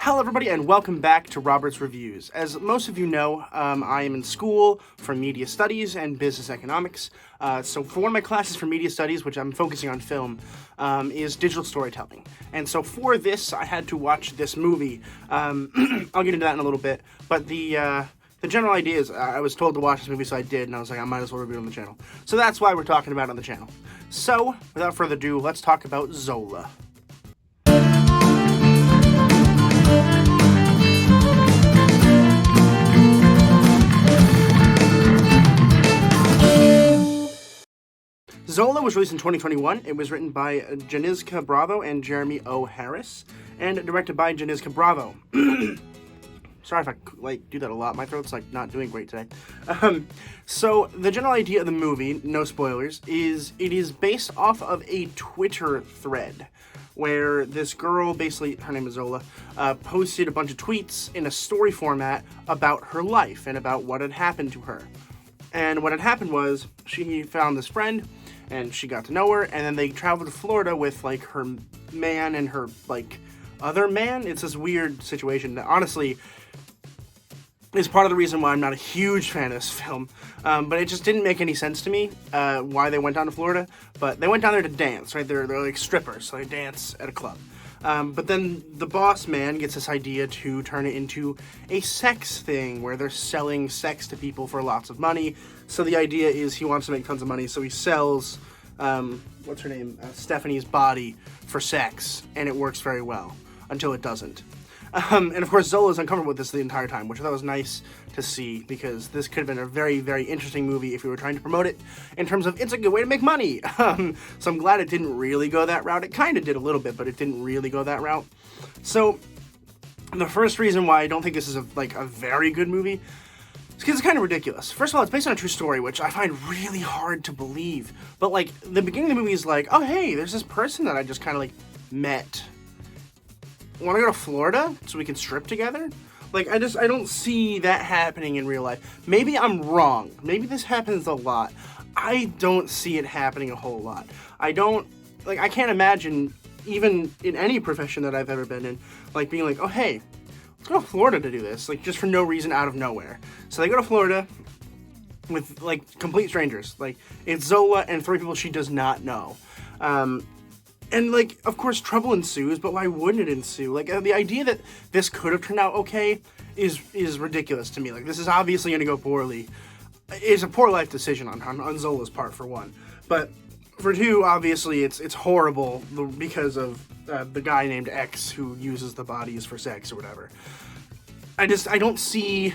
Hello everybody and welcome back to Robert's Reviews. As most of you know, I am in school for media studies and business economics. So for one of my classes for media studies, which I'm focusing on film, is digital storytelling. And so for this, I had to watch this movie. I'll get into that in a little bit, but the general idea is I was told to watch this movie, so I did, and I was like, I might as well review it on the channel. So that's why we're talking about it on the channel. So, without further ado, let's talk about Zola. Zola was released in 2021. It was written by Janizka Bravo and Jeremy O. Harris, and directed by Janizka Bravo. Sorry if I do that a lot. My throat's not doing great today. So the general idea of the movie, no spoilers, is it is based off of a Twitter thread where this girl, basically her name is Zola, posted a bunch of tweets in a story format about her life and about what had happened to her. And what had happened was she found this friend and she got to know her, and then they traveled to Florida with her man and her other man. It's this weird situation that honestly is part of the reason why I'm not a huge fan of this film, but it just didn't make any sense to me why they went down to Florida. But they went down there to dance, right? They're like strippers, so they dance at a club. But then the boss man gets this idea to turn it into a sex thing where they're selling sex to people for lots of money. So the idea is he wants to make tons of money, so he sells, what's her name, Stephanie's body for sex, and it works very well until it doesn't. And of course Zola's uncomfortable with this the entire time, which I thought was nice to see, because this could have been a very, very interesting movie if we were trying to promote it in terms of it's a good way to make money. So I'm glad it didn't really go that route. It kind of did a little bit, but it didn't really go that route. So the first reason why I don't think this is a very good movie is because it's kind of ridiculous. First of all, it's based on a true story, which I find really hard to believe. But the beginning of the movie is oh hey, there's this person that I just kind of met. Want to go to Florida so we can strip together? I don't see that happening in real life. Maybe I'm wrong. Maybe this happens a lot. I don't see it happening a whole lot. I can't imagine, even in any profession that I've ever been in, being oh hey, let's go to Florida to do this, just for no reason out of nowhere. So they go to Florida with, complete strangers. It's Zola and three people she does not know. And, of course, trouble ensues, but why wouldn't it ensue? The idea that this could have turned out okay is ridiculous to me. This is obviously going to go poorly. It's a poor life decision on Zola's part, for one. But for two, obviously, it's horrible because of the guy named X who uses the bodies for sex or whatever. I don't see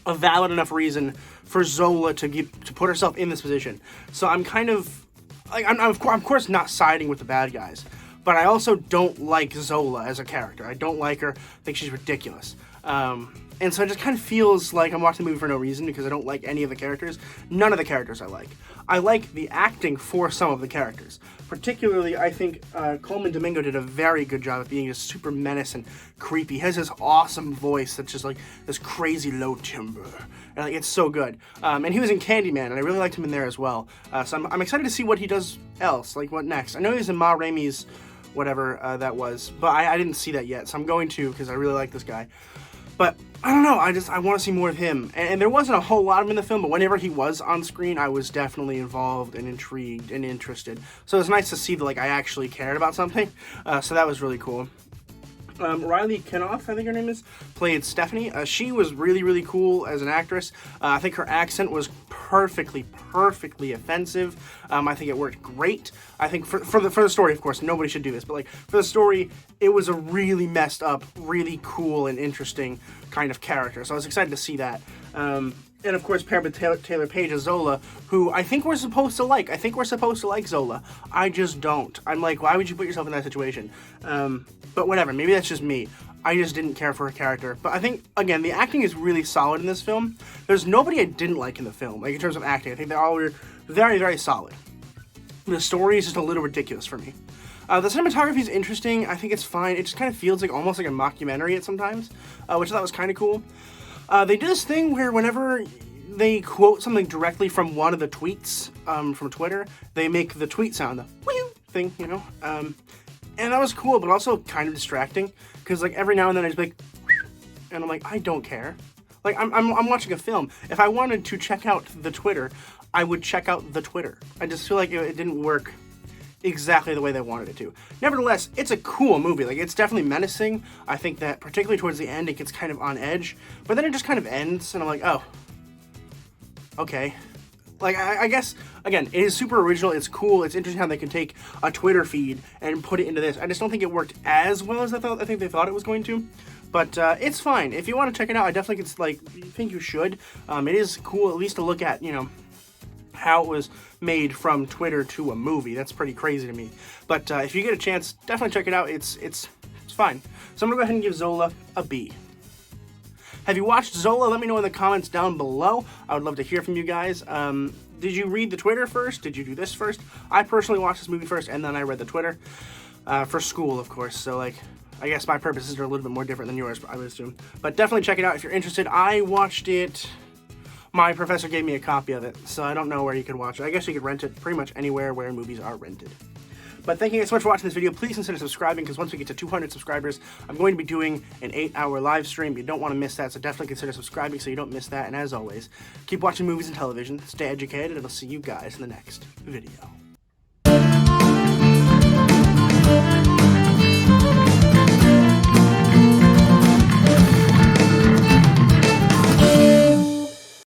a valid enough reason for Zola to put herself in this position. So I'm kind of... I'm of course not siding with the bad guys, but I also don't like Zola as a character. I don't like her. I think she's ridiculous. And so it just kind of feels like I'm watching the movie for no reason, because I don't like any of the characters. None of the characters I like. I like the acting for some of the characters. Particularly, I think Coleman Domingo did a very good job of being just super menace and creepy. He has this awesome voice that's just this crazy low timbre. And it's so good. And he was in Candyman, and I really liked him in there as well. So I'm excited to see what he does else, what next. I know he was in Ma Rainey's whatever that was, but I didn't see that yet. So I'm going to, because I really like this guy. But I don't know, I want to see more of him. And there wasn't a whole lot of him in the film, but whenever he was on screen, I was definitely involved and intrigued and interested. So it was nice to see that I actually cared about something. So that was really cool. Riley Kenoff, I think her name is, played Stephanie. She was really, really cool as an actress. I think her accent was perfectly offensive. I think it worked great. I think for the story, of course, nobody should do this, but for the story, it was a really messed up, really cool and interesting kind of character. So I was excited to see that. And of course, paired with Taylor Page as Zola, who I think we're supposed to like. I think we're supposed to like Zola. I just don't. I'm why would you put yourself in that situation? But whatever, maybe that's just me. I just didn't care for her character. But I think, again, the acting is really solid in this film. There's nobody I didn't like in the film, in terms of acting. I think they all were very, very solid. The story is just a little ridiculous for me. The cinematography is interesting. I think it's fine. It just kind of feels almost like a mockumentary at sometimes, which I thought was kind of cool. They do this thing where whenever they quote something directly from one of the tweets from Twitter, they make the tweet sound, the whew thing, And that was cool, but also kind of distracting, because like every now and then I just be like, and I'm like, I don't care. Like I'm watching a film. If I wanted to check out the Twitter, I would check out the Twitter. I just feel like it didn't work exactly the way they wanted it to. Nevertheless, it's a cool movie. Like, it's definitely menacing. I think that particularly towards the end, it gets kind of on edge, but then it just kind of ends, and I'm like, oh, okay. Like, I guess, again, it is super original, it's cool, it's interesting how they can take a Twitter feed and put it into this. I just don't think it worked as well as I think they thought it was going to, but it's fine. If you want to check it out, I definitely think you should. It is cool at least to look at, you know, how it was made from Twitter to a movie. That's pretty crazy to me. But if you get a chance, definitely check it out. It's fine. So I'm gonna go ahead and give Zola a B. Have you watched Zola? Let me know in the comments down below. I would love to hear from you guys. Did you read the Twitter first? Did you do this first? I personally watched this movie first, and then I read the Twitter. For school, of course. So, like, I guess my purposes are a little bit more different than yours, I would assume. But definitely check it out if you're interested. I watched it. My professor gave me a copy of it, so I don't know where you can watch it. I guess you could rent it pretty much anywhere where movies are rented. But thank you guys so much for watching this video. Please consider subscribing, because once we get to 200 subscribers, I'm going to be doing an 8-hour live stream. You don't want to miss that, so definitely consider subscribing so you don't miss that. And as always, keep watching movies and television, stay educated, and I'll see you guys in the next video.